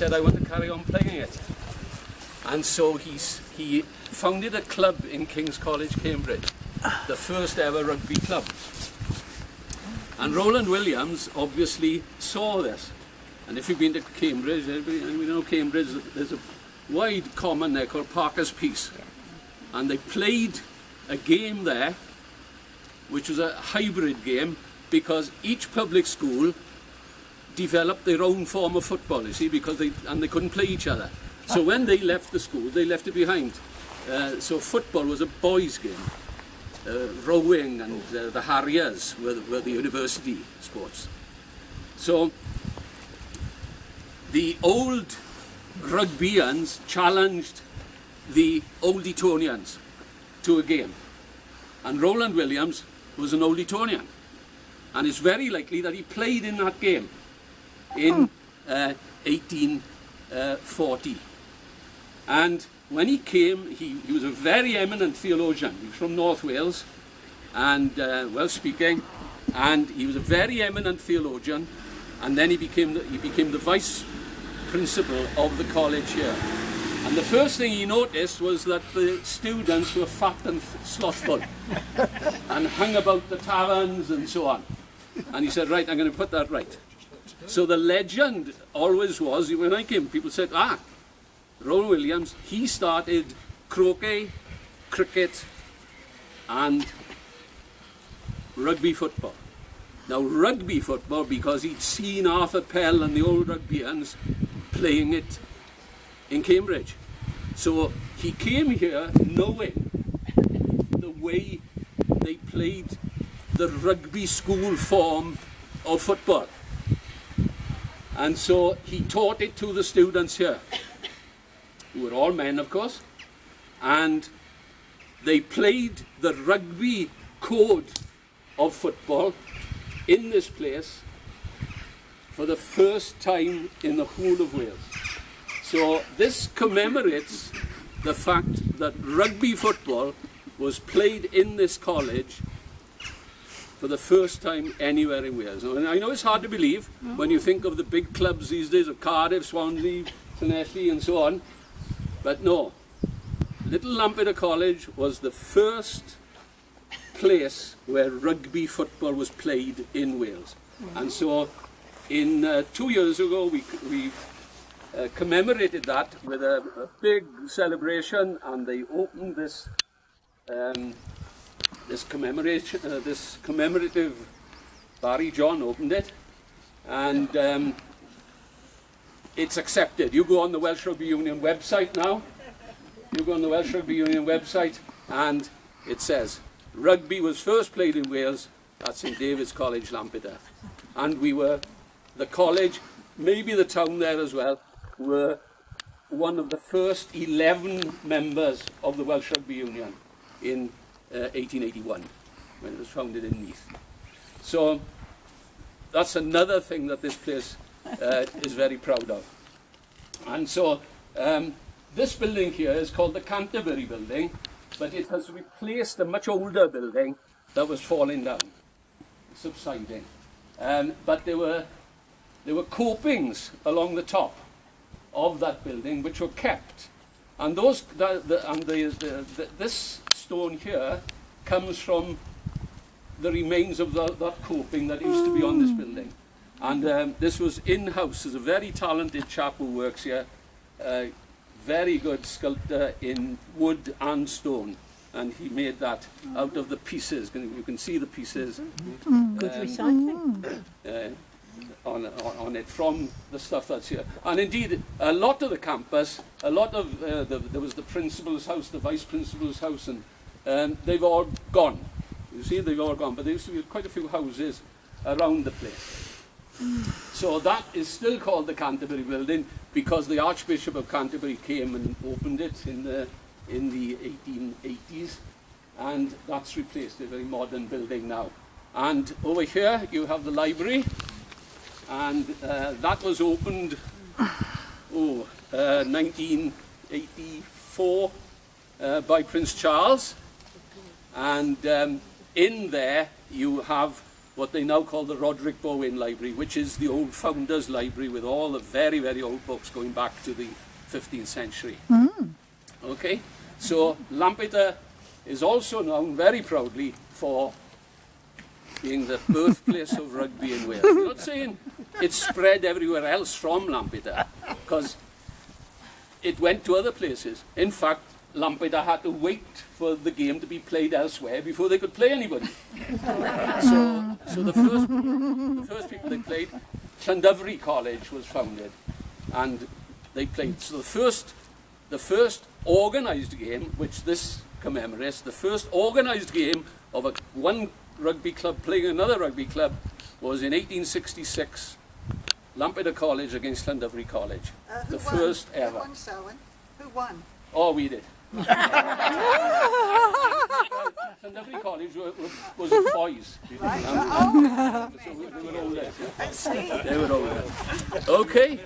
said, I want to carry on playing it. And so he founded a club in King's College, Cambridge, the first ever rugby club. And Rowland Williams obviously saw this. And if you've been to Cambridge, and we know Cambridge, there's a wide common there called Parker's Piece. And they played a game there, which was a hybrid game, because each public school developed their own form of football, you see, because they couldn't play each other. So when they left the school, they left it behind. So football was a boys' game. Rowing and the Harriers were the university sports. So the old Rugbyians challenged the Old Etonians to a game. And Rowland Williams was an Old Etonian. And it's very likely that he played in that game in 1840. And when he came, he was a very eminent theologian. He was from North Wales and well speaking, and he was a very eminent theologian, and then he became the vice principal of the college here. And the first thing he noticed was that the students were fat and slothful and hung about the taverns and so on. And he said, right, I'm going to put that right. So the legend always was, when I came, people said, Rowland Williams, he started croquet, cricket and rugby football. Now rugby football, because he'd seen Arthur Pell and the old Rugbyians playing it in Cambridge. So he came here knowing the way they played the rugby school form of football. And so he taught it to the students here, who were all men, of course, and they played the rugby code of football in this place for the first time in the whole of Wales. So this commemorates the fact that rugby football was played in this college for the first time anywhere in Wales. And I know it's hard to believe when you think of the big clubs these days of Cardiff, Swansea, Llanelli and so on. But no, Little Lampeter College was the first place where rugby football was played in Wales. And so in 2 years ago we commemorated that with a big celebration, and they opened this this commemorative, Barry John opened it, and it's accepted. You go on the Welsh Rugby Union website now, and it says, rugby was first played in Wales at St David's College, Lampeter. And we were, the college, maybe the town there as well, were one of the first 11 members of the Welsh Rugby Union in 1881, when it was founded in Neath. So that's another thing that this place is very proud of. And so this building here is called the Canterbury Building, but it has replaced a much older building that was falling down, subsiding. But there were copings along the top of that building which were kept, and this stone here comes from the remains of that coping that used to be on this building. And this was in-house. There's a very talented chap who works here, very good sculptor in wood and stone, and he made that out of the pieces. You can see the pieces. Good recycling. On it from the stuff that's here. And indeed, a lot of the campus, a lot of, there was the principal's house, the vice principal's house, and they've all gone. You see, they've all gone, but there used to be quite a few houses around the place. So that is still called the Canterbury Building because the Archbishop of Canterbury came and opened it in the 1880s, and that's replaced a very modern building now. And over here you have the library, and that was opened 1984 by Prince Charles, and in there you have what they now call the Roderick Bowen Library, which is the old founders library with all the very, very old books going back to the 15th century. Okay, so Lampeter is also known very proudly for being the birthplace of rugby in Wales. I'm not saying it spread everywhere else from Lampeter, because it went to other places. In fact, Lampeter had to wait for the game to be played elsewhere before they could play anybody. So the first people they played, Llandovery College was founded, and they played. So the first organised game, which this commemorates, the first organised game of one rugby club playing another rugby club was in 1866, Lampeter College against Llandovery College. The first ever. Who won, Selwyn? Who won? Oh, we did. Llandovery College was boys. Right. So they were older. I see. They were older. Okay,